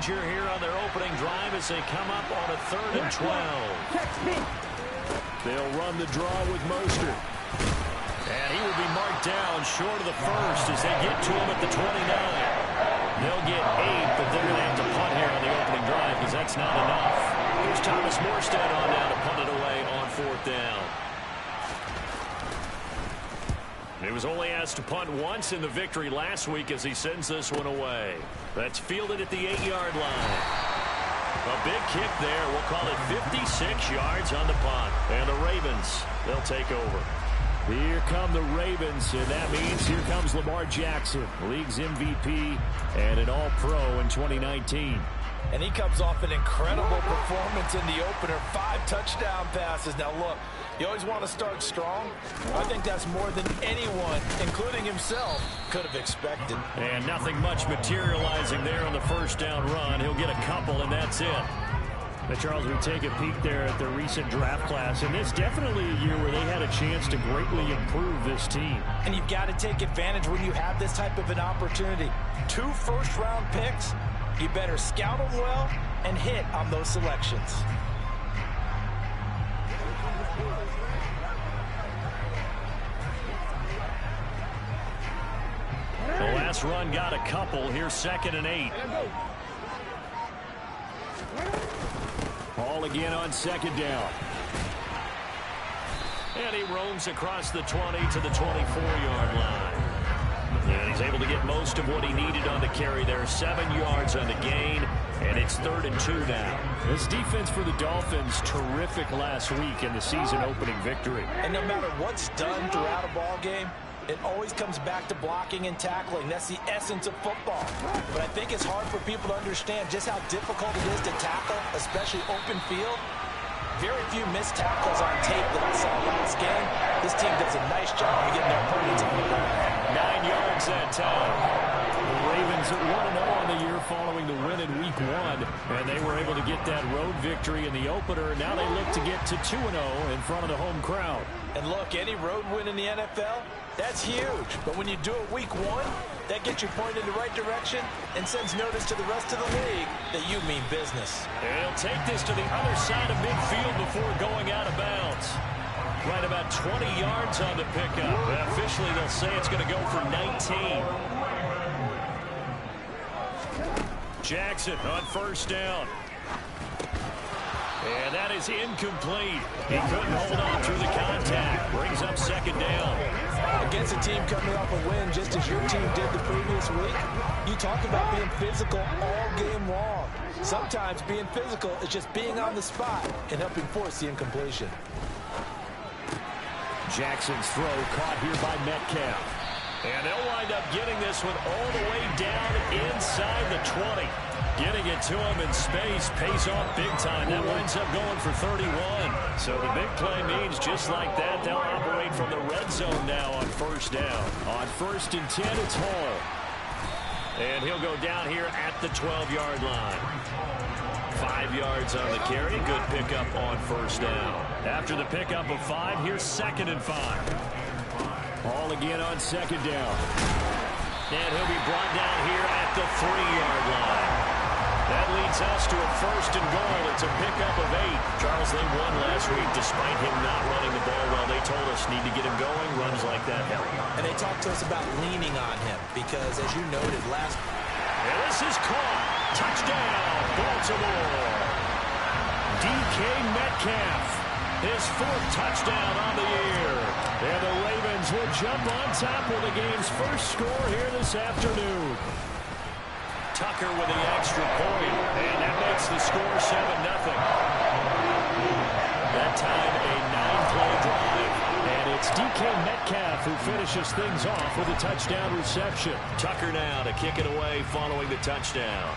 danger here on their opening drive as they come up on a 3rd and 12. They'll run the draw with Mostert. And he will be marked down short of the first as they get to him at the 29. They'll get 8, but they're going to have to punt here on the opening drive because that's not enough. Here's Thomas Morstead on now to punt it away on 4th down. He was only asked to punt once in the victory last week as he sends this one away. That's fielded at the 8-yard line. A big kick there. We'll call it 56 yards on the punt. And the Ravens, they'll take over. Here come the Ravens, and that means here comes Lamar Jackson, league's MVP and an All-Pro in 2019. And he comes off an incredible performance in the opener. 5 touchdown passes. Now, look, you always want to start strong. I think that's more than anyone, including himself, could have expected. And nothing much materializing there on the first down run. He'll get a couple, and that's it. But Charles, we take a peek there at the recent draft class, and it's definitely a year where they had a chance to greatly improve this team. And you've got to take advantage when you have this type of an opportunity. 2 first-round picks. You better scout them well and hit on those selections. The last run got a couple. Here's 2nd and 8. Ball again on 2nd down. And he roams across the 20 to the 24-yard line. And he's able to get most of what he needed on the carry there. 7 yards on the gain, and it's 3rd and 2 now. This defense for the Dolphins, terrific last week in the season-opening victory. And no matter what's done throughout a ball game, it always comes back to blocking and tackling. That's the essence of football. But I think it's hard for people to understand just how difficult it is to tackle, especially open field. Very few missed tackles on tape that I saw last game. This team does a nice job of getting their opponents on the ground. 9 yards that time. The Ravens at 1-0 on the year following the win in Week 1, and they were able to get that road victory in the opener. Now they look to get to 2-0 in front of the home crowd. And look, any road win in the NFL, that's huge. But when you do it Week 1, that gets you pointed in the right direction and sends notice to the rest of the league that you mean business. And he'll take this to the other side of midfield before going out of bounds. Right about 20 yards on the pickup. Officially, they'll say it's going to go for 19. Jackson on 1st down. And that is incomplete. He couldn't hold on through the contact. Brings up 2nd down. Against a team coming off a win just as your team did the previous week, you talk about being physical all game long. Sometimes being physical is just being on the spot and helping force the incompletion. Jackson's throw caught here by Metcalf. And they'll wind up getting this one all the way down inside the 20. Getting it to him in space pays off big time. That winds up going for 31. So the big play means just like that, they'll operate from the red zone now on 1st down. On 1st and 10, it's Hall. And he'll go down here at the 12-yard line. 5 yards on the carry. Good pickup on 1st down. After the pickup of 5, here's 2nd and 5. Hall again on 2nd down. And he'll be brought down here at the 3-yard line. That leads us to a 1st and goal. It's a pickup of 8. Charles, they won last week despite him not running the ball well. They told us need to get him going. Runs like that help. And they talked to us about leaning on him because, as you noted last... And this is caught. Touchdown, Baltimore. DK Metcalf. His 4th touchdown on the year. And the Ravens will jump on top with the game's first score here this afternoon. Tucker with the extra point, and that makes the score 7-0. That time a 9-play drive, and it's DK Metcalf who finishes things off with a touchdown reception. Tucker now to kick it away following the touchdown.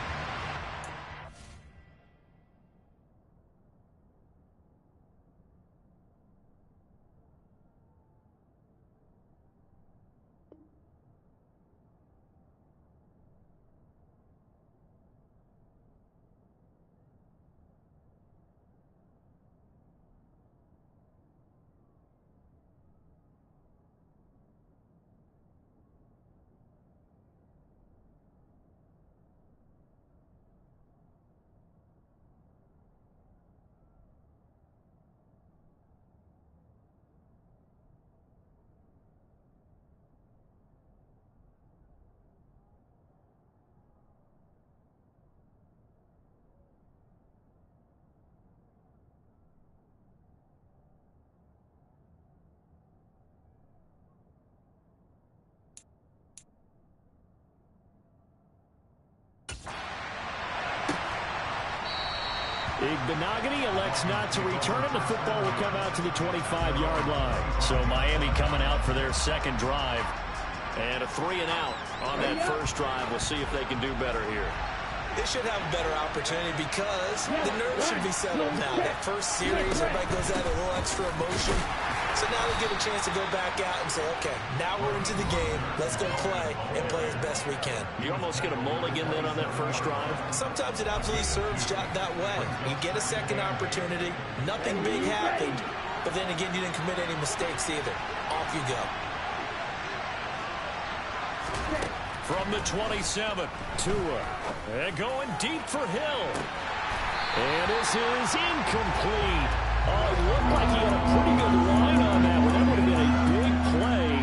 Igbenogany elects not to return it. The football will come out to the 25-yard line. So Miami coming out for their second drive. And a 3-and-out on that first drive. We'll see if they can do better here. They should have a better opportunity because the nerves should be settled now. That first series, everybody goes out a little extra emotion. So now they get a chance to go back out and say, okay, now we're into the game. Let's go play and play as best we can. You almost get a mulligan then on that first drive? Sometimes it absolutely serves that way. You get a second opportunity. Nothing big happened. But then again, you didn't commit any mistakes either. Off you go. From the 27, Tua. And going deep for Hill. And this is incomplete. Oh, it looked like he had a pretty good line on that one. That would have been a big play,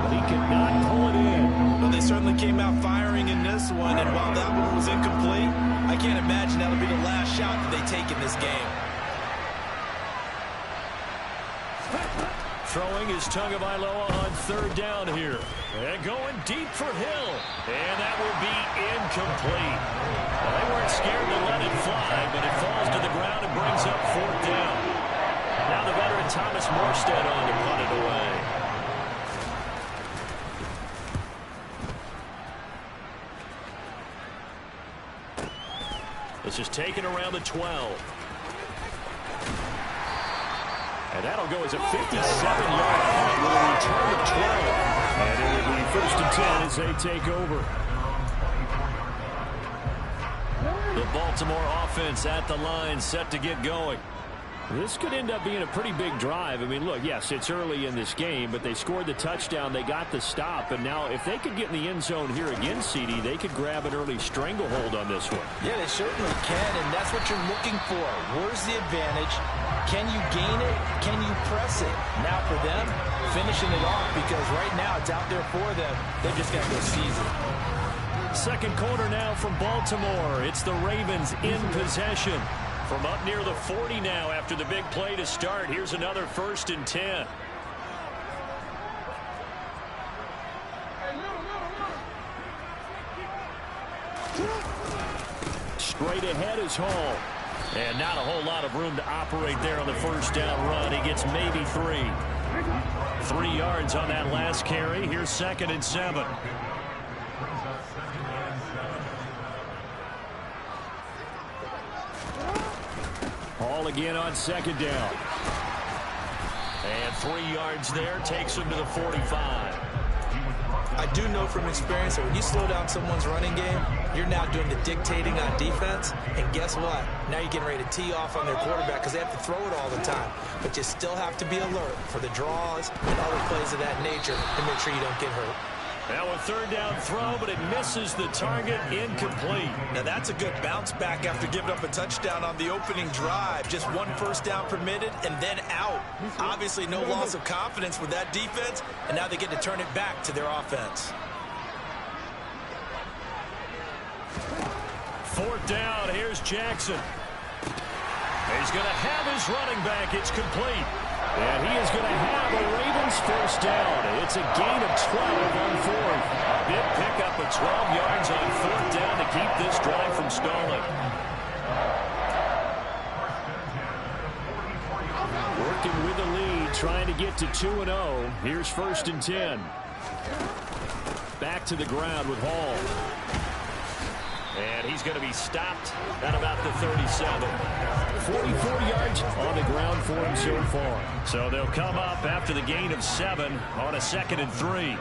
but he could not pull it in. Well, they certainly came out firing in this one, and while that one was incomplete, I can't imagine that'll be the last shot that they take in this game. Throwing is Tagovailoa on third down here. And going deep for Hill. And that will be incomplete. Well, they weren't scared to let it fly, but it falls to the ground and brings up fourth down. Now the veteran Thomas Morstead on to punt it away. This is taken around the 12. And that'll go as a 57-yard punt with a return of 12. And it will be first and 10 as they take over. The Baltimore offense at the line, set to get going. This could end up being a pretty big drive. I mean, look, yes, it's early in this game, but they scored the touchdown. They got the stop. And now if they could get in the end zone here again, CD, they could grab an early stranglehold on this one. Yeah, they certainly can, and that's what you're looking for. Where's the advantage? Can you gain it? Can you press it? Now for them, finishing it off, because right now it's out there for them. They're just going to go seize it. Second quarter now from Baltimore. It's the Ravens in possession. From up near the 40 now after the big play to start. Here's another first and 10. Straight ahead is Hall. And not a whole lot of room to operate there on the first down run. He gets maybe 3. 3 yards on that last carry. Here's second and 7. Hall again on second down. And 3 yards there takes him to the 45. I do know from experience that when you slow down someone's running game, you're now doing the dictating on defense. And guess what? Now you're getting ready to tee off on their quarterback because they have to throw it all the time. But you still have to be alert for the draws and other plays of that nature to make sure you don't get hurt. Now a third down throw, but it misses the target, incomplete. Now that's a good bounce back after giving up a touchdown on the opening drive. Just 1 first down permitted and then out. Obviously no loss of confidence with that defense, and now they get to turn it back to their offense. Fourth down, here's Jackson. He's going to have his running back. It's complete. And he is going to have a Ravens first down. It's a gain of 12 on fourth. A big pickup of 12 yards on fourth down to keep this drive from stalling. Working with the lead, trying to get to 2-0. Here's first and 10. Back to the ground with Hall. And he's going to be stopped at about the 37. 44 yards on the ground for him so far. So they'll come up after the gain of 7 on a 2nd and 3.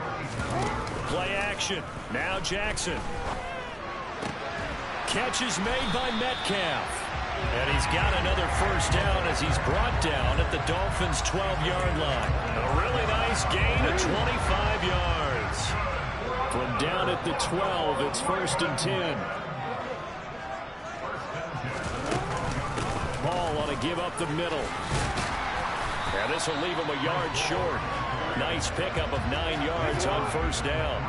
Play action. Now Jackson. Catch is made by Metcalf. And he's got another first down as he's brought down at the Dolphins' 12-yard line. A really nice gain of 25 yards. From down at the 12, it's first and 10. Ball on a give up the middle. And this will leave him a yard short. Nice pickup of 9 yards on first down.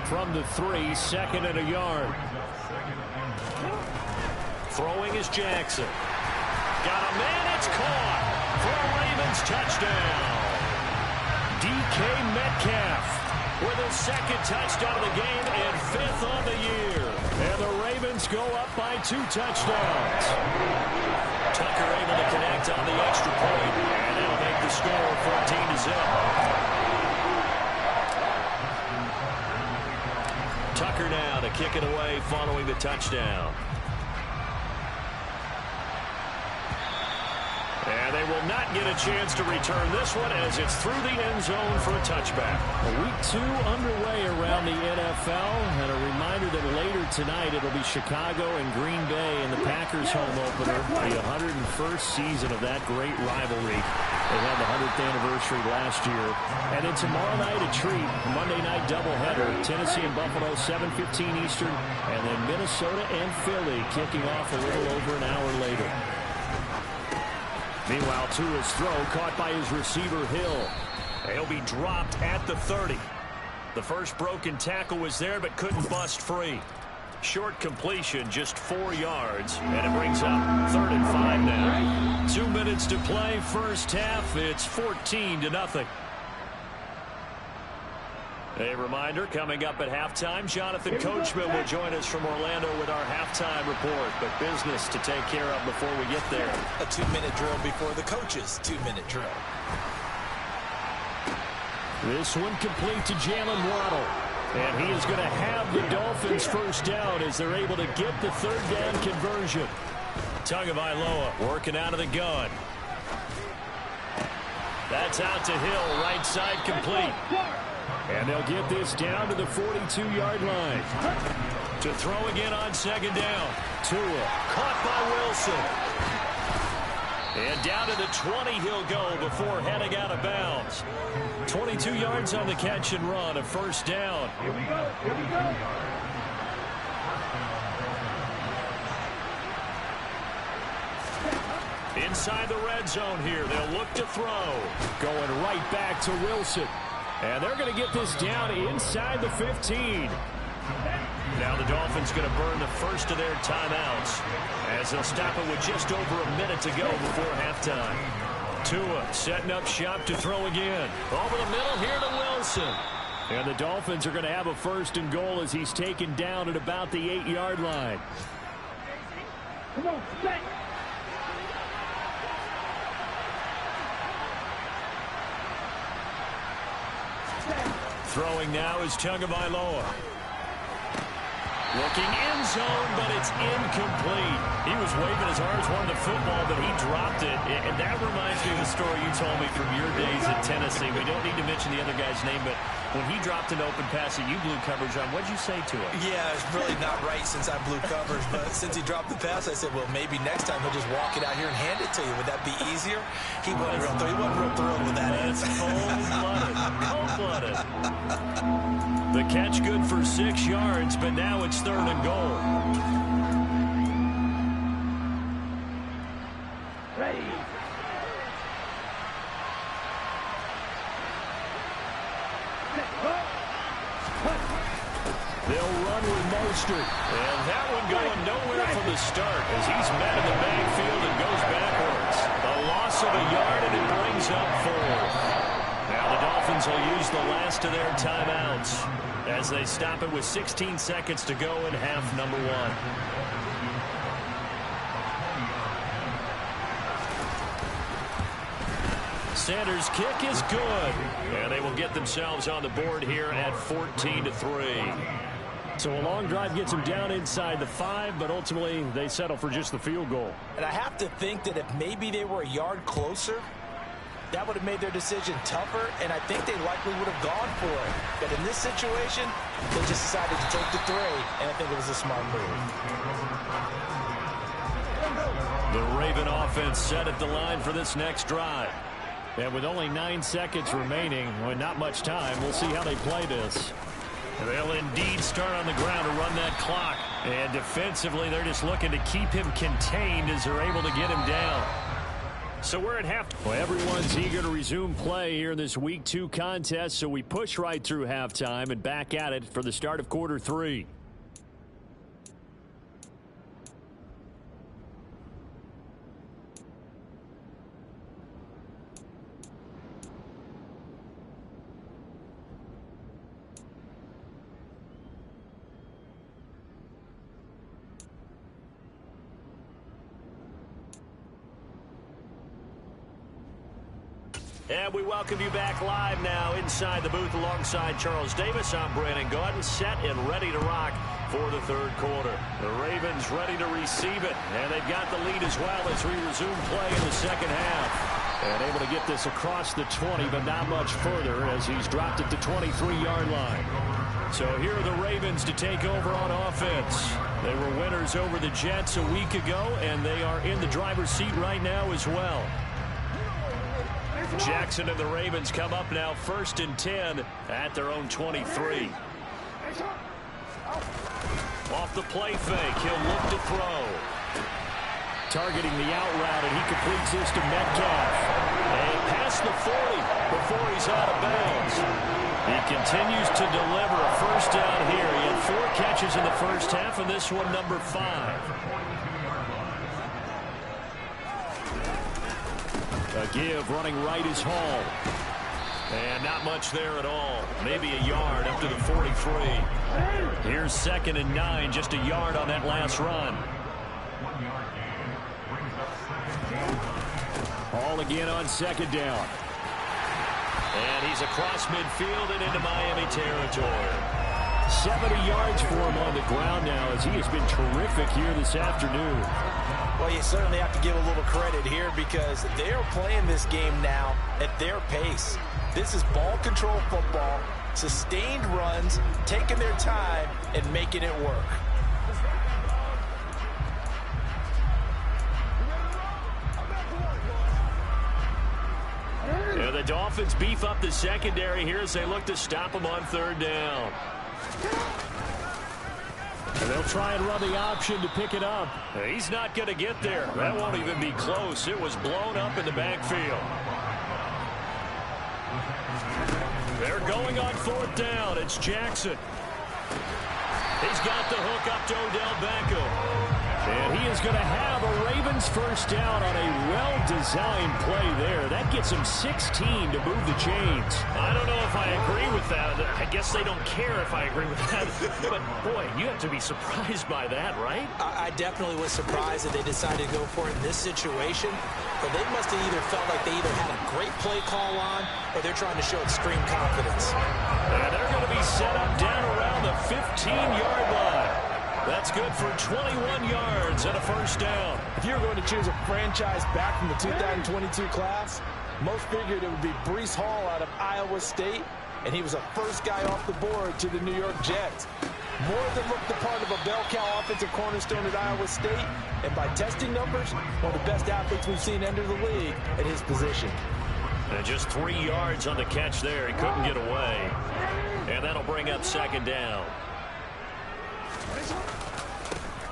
From the 3, second and a yard. Throwing is Jackson. Got a man, it's caught for a Ravens touchdown. DK Metcalf with his 2nd touchdown of the game and 5th on the year. And the Ravens Ravens go up by 2 touchdowns. Tucker able to connect on the extra point, and it'll make the score 14-0. Tucker now to kick it away following the touchdown. And they will not get a chance to return this one as it's through the end zone for a touchback. Week 2 underway around the NFL. And a reminder that later tonight it'll be Chicago and Green Bay in the Packers home opener. The 101st season of that great rivalry. They had the 100th anniversary last year. And then tomorrow night a treat. Monday night doubleheader. Tennessee and Buffalo 7:15 Eastern. And then Minnesota and Philly kicking off a little over an hour later. Meanwhile, Tua's throw caught by his receiver, Hill. He'll be dropped at the 30. The first broken tackle was there, but couldn't bust free. Short completion, just 4 yards, and it brings up 3rd and 5 now. 2 minutes to play, first half. It's 14-0. A reminder, coming up at halftime, Jonathan Coachman will join us from Orlando with our halftime report. But business to take care of before we get there. A 2-minute drill before the coach's 2-minute drill. This one complete to Jalen Waddle. And he is going to have the Dolphins first down as they're able to get the 3rd down conversion. Tagovailoa working out of the gun. That's out to Hill, right side complete. And they'll get this down to the 42-yard line. To throw again on 2nd down. Tua caught by Wilson. And down to the 20 he'll go before heading out of bounds. 22 yards on the catch and run, a 1st down. Here we go. Here we go. Inside the red zone here. They'll look to throw. Going right back to Wilson. And they're going to get this down inside the 15. Now the Dolphins going to burn the first of their timeouts as they'll stop it with just over a minute to go before halftime. Tua setting up shop to throw again. Over the middle here to Wilson. And the Dolphins are going to have a 1st and goal as he's taken down at about the 8-yard line. Come on, set. Throwing now is Tagovailoa. Looking in zone, but it's incomplete. He was waving his arms, wanting the football, but he dropped it. And that reminds me of the story you told me from your days at Tennessee. We don't need to mention the other guy's name, but when he dropped an open pass that you blew coverage on, what'd you say to him? Yeah, it's really not right since I blew coverage, but since he dropped the pass, I said, well, maybe next time he'll just walk it out here and hand it to you. Would that be easier? He wasn't real thrilled with that answer. Cold-blooded. Cold-blooded. The catch good for 6 yards, but now it's 3rd and goal. Ready. They'll run with Mostert. And that one going nowhere from the start as he's met in the backfield and goes backwards. A loss of a yard, and it brings up 4. Now the Dolphins will use the last of their timeouts as they stop it with 16 seconds to go in half number 1. Sanders' kick is good. And they will get themselves on the board here at 14-3. So a long drive gets them down inside the 5, but ultimately they settle for just the field goal. And I have to think that if maybe they were a yard closer, that would have made their decision tougher, and I think they likely would have gone for it. But in this situation, they just decided to take the 3, and I think it was a smart move. The Raven offense set at the line for this next drive. And with only 9 seconds remaining, well, not much time, we'll see how they play this. They'll indeed start on the ground to run that clock. And defensively, they're just looking to keep him contained as they're able to get him down. So we're at halftime. Well, everyone's eager to resume play here in this Week 2 contest, so we push right through halftime and back at it for the start of quarter 3. And we welcome you back live now inside the booth alongside Charles Davis. I'm Brandon Gaudin, set and ready to rock for the third quarter. The Ravens ready to receive it, and they've got the lead as well as we resume play in the second half. And able to get this across the 20, but not much further as he's dropped it to 23-yard line. So here are the Ravens to take over on offense. They were winners over the Jets a week ago, and they are in the driver's seat right now as well. Jackson and the Ravens come up now 1st and 10 at their own 23. Off the play fake, he'll look to throw. Targeting the out route, and he completes this to Metcalf. And past the 40 before he's out of bounds. He continues to deliver a first down here. He had 4 catches in the first half, and this one number 5. A give running right is Hall. And not much there at all. Maybe a yard up to the 43. Here's 2nd and 9, just a yard on that last run. Hall again on 2nd down. And he's across midfield and into Miami territory. 70 yards for him on the ground now as he has been terrific here this afternoon. Well, you certainly have to give a little credit here because they are playing this game now at their pace. This is ball control football, sustained runs, taking their time and making it work. And the Dolphins beef up the secondary here as they look to stop him on 3rd down. And they'll try and run the option to pick it up. He's not going to get there. That won't even be close. It was blown up in the backfield. They're going on 4th down. It's Jackson. He's got the hook up to Odell Beckham. And he is going to have a Ravens first down on a well-designed play there. That gets him 16 to move the chains. I don't know if I agree with that. I guess they don't care if I agree with that. But, boy, you have to be surprised by that, right? I definitely was surprised that they decided to go for it in this situation. But they must have either felt like they either had a great play call on or they're trying to show extreme confidence. And they're going to be set up down around the 15-yard line. That's good for 21 yards and a first down. If you were going to choose a franchise back from the 2022 class, most figured it would be Breece Hall out of Iowa State, and he was the first guy off the board to the New York Jets. More than looked the part of a bell cow offensive cornerstone at Iowa State, and by testing numbers, one of the best athletes we've seen enter the league at his position. And just 3 yards on the catch there. He couldn't get away. And that'll bring up 2nd down.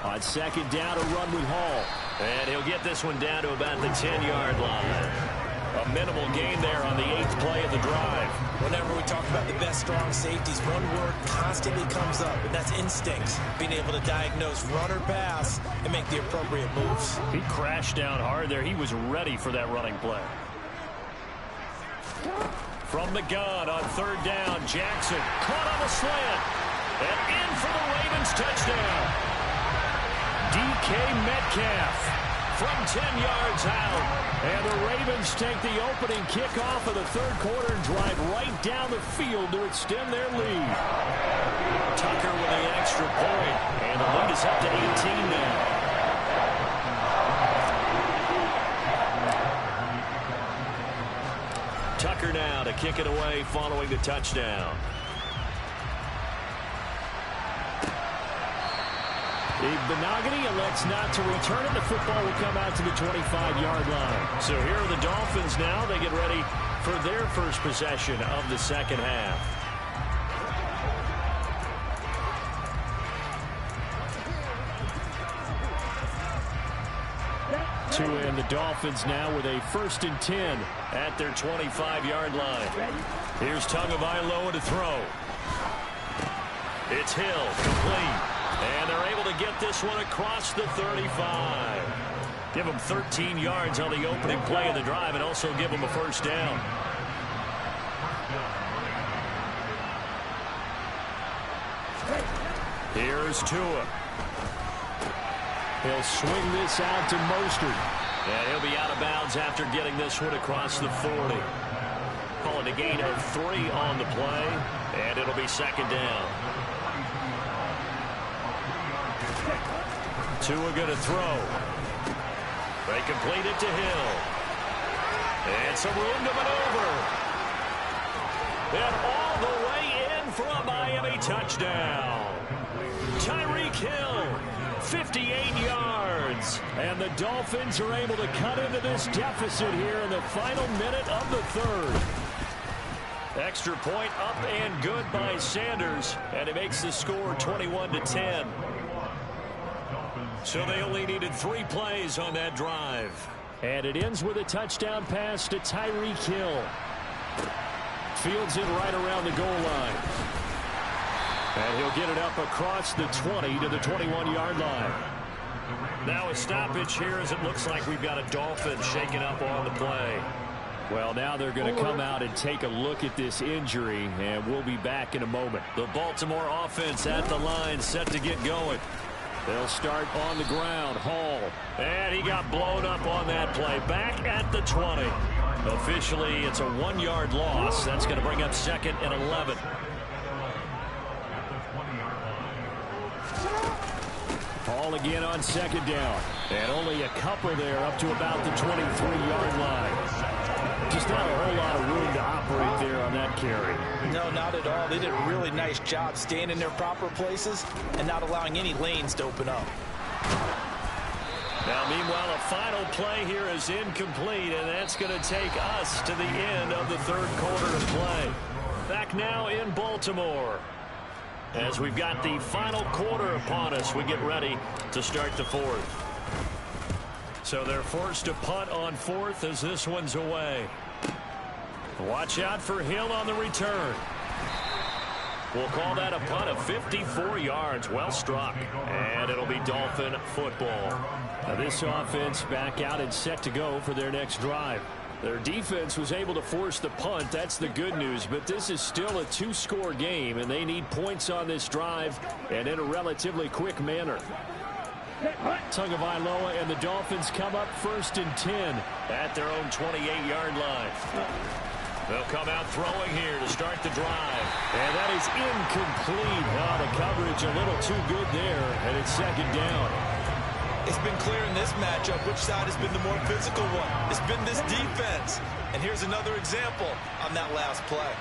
On 2nd down, a run with Hall. And he'll get this one down to about the 10-yard line. A minimal gain there on the 8th play of the drive. Whenever we talk about the best strong safeties, one word constantly comes up, and that's instincts. Being able to diagnose run or pass and make the appropriate moves. He crashed down hard there. He was ready for that running play. From the gun on 3rd down, Jackson caught on the slant. And in for the Ravens touchdown. DK Metcalf from 10 yards out. And the Ravens take the opening kickoff of the 3rd quarter and drive right down the field to extend their lead. Tucker with the extra point. And the lead is up to 18 now. Tucker now to kick it away following the touchdown. Benogany elects not to return it. The football will come out to the 25-yard line. So here are the Dolphins now. They get ready for their first possession of the second half. To end the Dolphins now with a 1st and 10 at their 25-yard line. Here's Tagovailoa to throw. It's Hill, complete. And they're able to get this one across the 35. Give them 13 yards on the opening play of the drive and also give them a first down. Here's Tua. He'll swing this out to Mostert. And he'll be out of bounds after getting this one across the 40. and a gain of 3 on the play, and it'll be second down. Tua going to throw. They complete it to Hill. And some room to maneuver. And all the way in for a Miami touchdown. Tyreek Hill, 58 yards. And the Dolphins are able to cut into this deficit here in the final minute of the third. Extra point up and good by Sanders. And it makes the score 21-10. So they only needed 3 plays on that drive. And it ends with a touchdown pass to Tyreek Hill. Fields it right around the goal line. And he'll get it up across the 20 to the 21-yard line. Now a stoppage here as it looks like we've got a Dolphin shaking up on the play. Well, now they're going to come out and take a look at this injury, and we'll be back in a moment. The Baltimore offense at the line, set to get going. They'll start on the ground. Hall. And he got blown up on that play. Back at the 20. Officially, it's a 1-yard loss. That's going to bring up 2nd and 11. Hall again on 2nd down. And only a couple there up to about the 23-yard line. Just not a whole lot of room to operate there on that carry. No, not at all. They did a really nice job staying in their proper places and not allowing any lanes to open up. Now, meanwhile, a final play here is incomplete, and that's going to take us to the end of the third quarter of play. Back now in Baltimore. As we've got the final quarter upon us, we get ready to start the fourth. So they're forced to punt on 4th as this one's away. Watch out for Hill on the return. We'll call that a punt of 54 yards. Well struck. And it'll be Dolphin football. Now this offense back out and set to go for their next drive. Their defense was able to force the punt. That's the good news. But this is still a 2-score game, and they need points on this drive and in a relatively quick manner. Tagovailoa and the Dolphins come up 1st and 10 at their own 28-yard line. They'll come out throwing here to start the drive. And that is incomplete. Oh, the coverage a little too good there, and it's 2nd down. It's been clear in this matchup which side has been the more physical one. It's been this defense. And here's another example on that last play.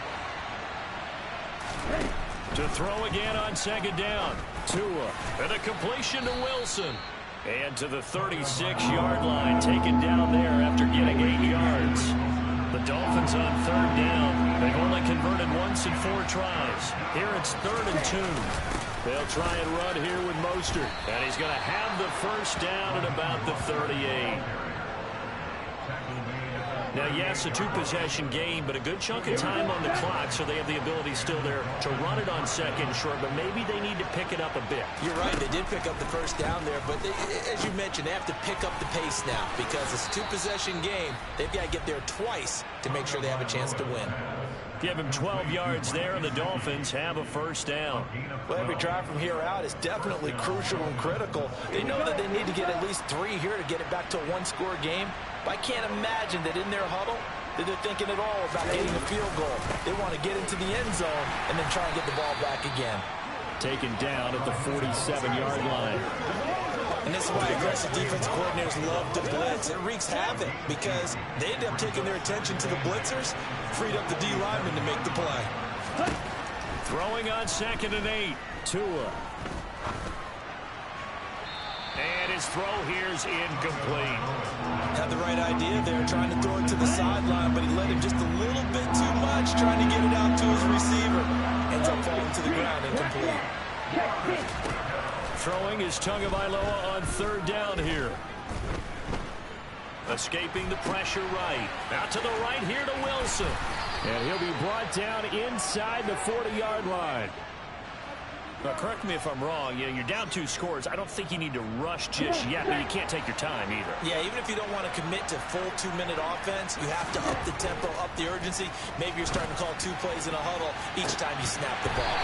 To throw again on 2nd down. Tua. And a completion to Wilson. And to the 36-yard line, taken down there after getting 8 yards. The Dolphins on 3rd down. They've only converted once in 4 tries. Here it's 3rd and 2. They'll try and run here with Mostert. And he's going to have the first down at about the 38. Now, yes, a 2-possession game, but a good chunk of time on the clock, so they have the ability still there to run it on 2nd and short, but maybe they need to pick it up a bit. You're right. They did pick up the first down there, but as you mentioned, they have to pick up the pace now because it's a 2-possession game. They've got to get there twice to make sure they have a chance to win. Give him 12 yards there, and the Dolphins have a first down. Well, every drive from here out is definitely crucial and critical. They know that they need to get at least 3 here to get it back to a 1-score game. But I can't imagine that in their huddle that they're thinking at all about getting a field goal. They want to get into the end zone and then try and get the ball back again. Taken down at the 47-yard line. And this is why aggressive defense coordinators love to blitz. It wreaks havoc because they end up taking their attention to the blitzers, freed up the D lineman to make the play. Throwing on 2nd and 8. Tua. And his throw here's incomplete. Had the right idea there, trying to throw it to the sideline, but he let him just a little bit too much, trying to get it out to his receiver. Ends up falling to the ground incomplete. Throwing is Tagovailoa on 3rd down here. Escaping the pressure right. Out to the right here to Wilson. And he'll be brought down inside the 40-yard line. Now, correct me if I'm wrong. You know, you're down 2 scores. I don't think you need to rush just yet, but you can't take your time either. Yeah, even if you don't want to commit to full 2-minute offense, you have to up the tempo, up the urgency. Maybe you're starting to call 2 plays in a huddle each time you snap the ball.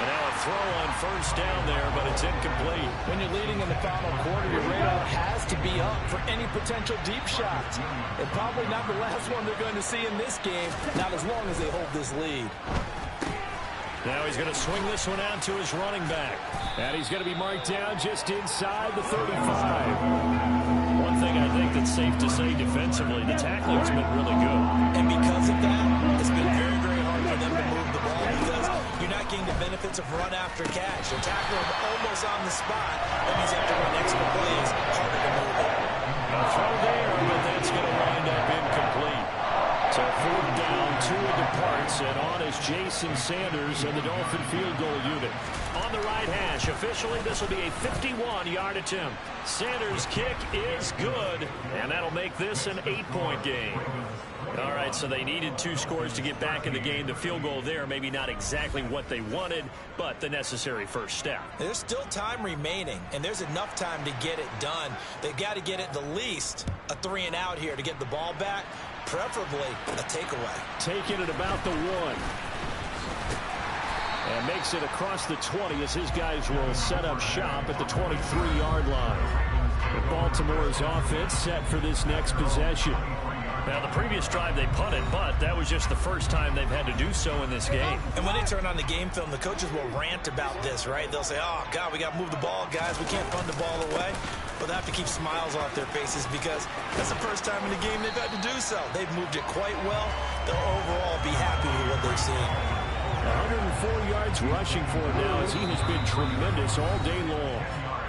And now a throw on 1st down there, but it's incomplete. When you're leading in the final quarter, your radar has to be up for any potential deep shots. And probably not the last one they're going to see in this game, not as long as they hold this lead. Now he's going to swing this one out to his running back. And he's going to be marked down just inside the 35. One thing I think that's safe to say defensively, the tackling's been really good. And because of that, it's been very, very hard for them to move the ball because you're not getting the benefits of run after catch. They're tackling them almost on the spot. That means you have to run extra plays, harder to move it. A throw there, but that's going to wind up incomplete. So 4th down, Tua departs, and on is Jason Sanders and the Dolphin field goal unit. On the right hash, officially this will be a 51-yard attempt. Sanders' kick is good, and that'll make this an 8-point game. All right, so they needed 2 scores to get back in the game. The field goal there, maybe not exactly what they wanted, but the necessary first step. There's still time remaining, and there's enough time to get it done. They've got to get at the least a 3-and-out here to get the ball back, preferably a takeaway. Taking it about the 1. And makes it across the 20 as his guys will set up shop at the 23-yard line. Baltimore's offense set for this next possession. Now, the previous drive they punted, but that was just the first time they've had to do so in this game. And when they turn on the game film, the coaches will rant about this, right? They'll say, oh, God, we got to move the ball, guys. We can't punt the ball away. But they have to keep smiles off their faces because that's the first time in the game they've had to do so. They've moved it quite well. They'll overall be happy with what they've seen. 104 yards rushing for him now as he has been tremendous all day long.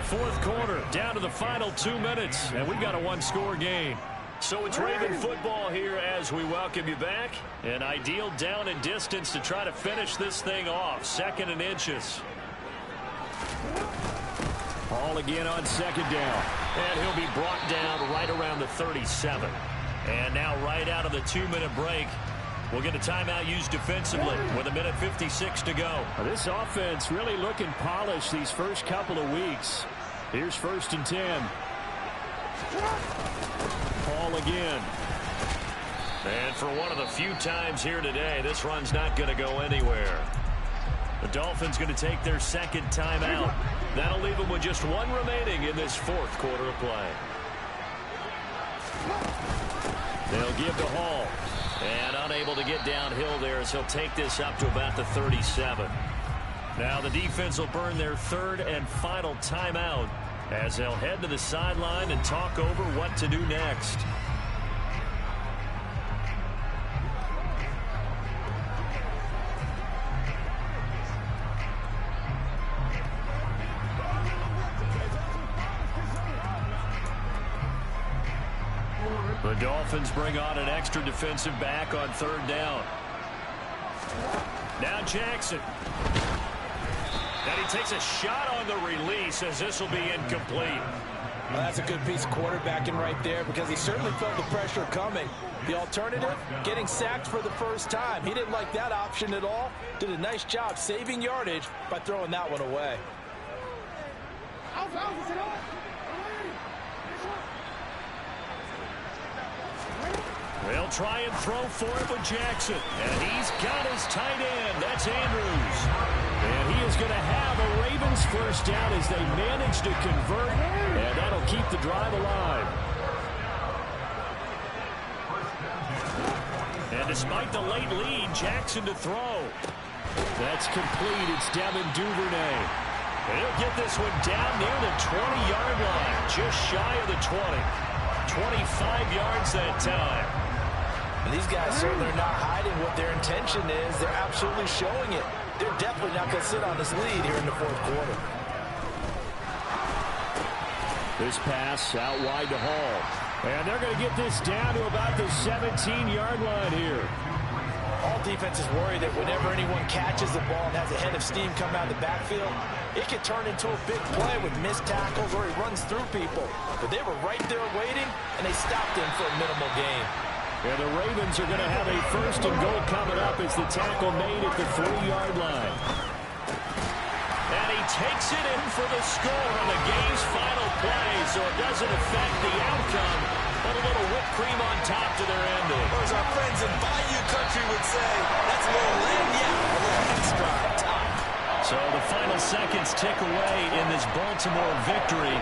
4th quarter, down to the final 2 minutes, and we've got a 1-score game. So it's Raven football here as we welcome you back. An ideal down and distance to try to finish this thing off. 2nd and inches. Ball again on 2nd down. And he'll be brought down right around the 37. And now right out of the 2-minute break, we'll get a timeout used defensively with 1:56 to go. This offense really looking polished these first couple of weeks. Here's 1st and 10. Ball again. And for one of the few times here today, this run's not going to go anywhere. The Dolphins going to take their 2nd timeout. That'll leave them with just 1 remaining in this 4th quarter of play. They'll give to Hall. And unable to get downhill there as he'll take this up to about the 37. Now the defense will burn their 3rd and final timeout as they'll head to the sideline and talk over what to do next. The Dolphins bring on an extra defensive back on 3rd down. Now Jackson. And he takes a shot on the release as this will be incomplete. Well, that's a good piece of quarterbacking right there because he certainly felt the pressure coming. The alternative, getting sacked for the first time. He didn't like that option at all. Did a nice job saving yardage by throwing that one away. They'll try and throw for it with Jackson. And he's got his tight end. That's Andrews. And he is going to have a Ravens first down as they manage to convert. And that'll keep the drive alive. And despite the late lead, Jackson to throw. That's complete. It's Devin Duvernay. And he'll get this one down near the 20-yard line. Just shy of the 20. 25 yards that time. And these guys certainly are not hiding what their intention is. They're absolutely showing it. They're definitely not going to sit on this lead here in the 4th quarter. This pass out wide to Hall. And they're going to get this down to about the 17-yard line here. All defenses worry that whenever anyone catches the ball and has a head of steam come out of the backfield, it can turn into a big play with missed tackles or he runs through people. But they were right there waiting, and they stopped him for a minimal gain. And the Ravens are going to have a 1st and goal coming up as the tackle made at the 3-yard line. And he takes it in for the score on the game's final play, so it doesn't affect the outcome, but a little whipped cream on top to their ending. Or as our friends in Bayou Country would say, that's a little lagniappe, a little extra on top. So the final seconds tick away in this Baltimore victory.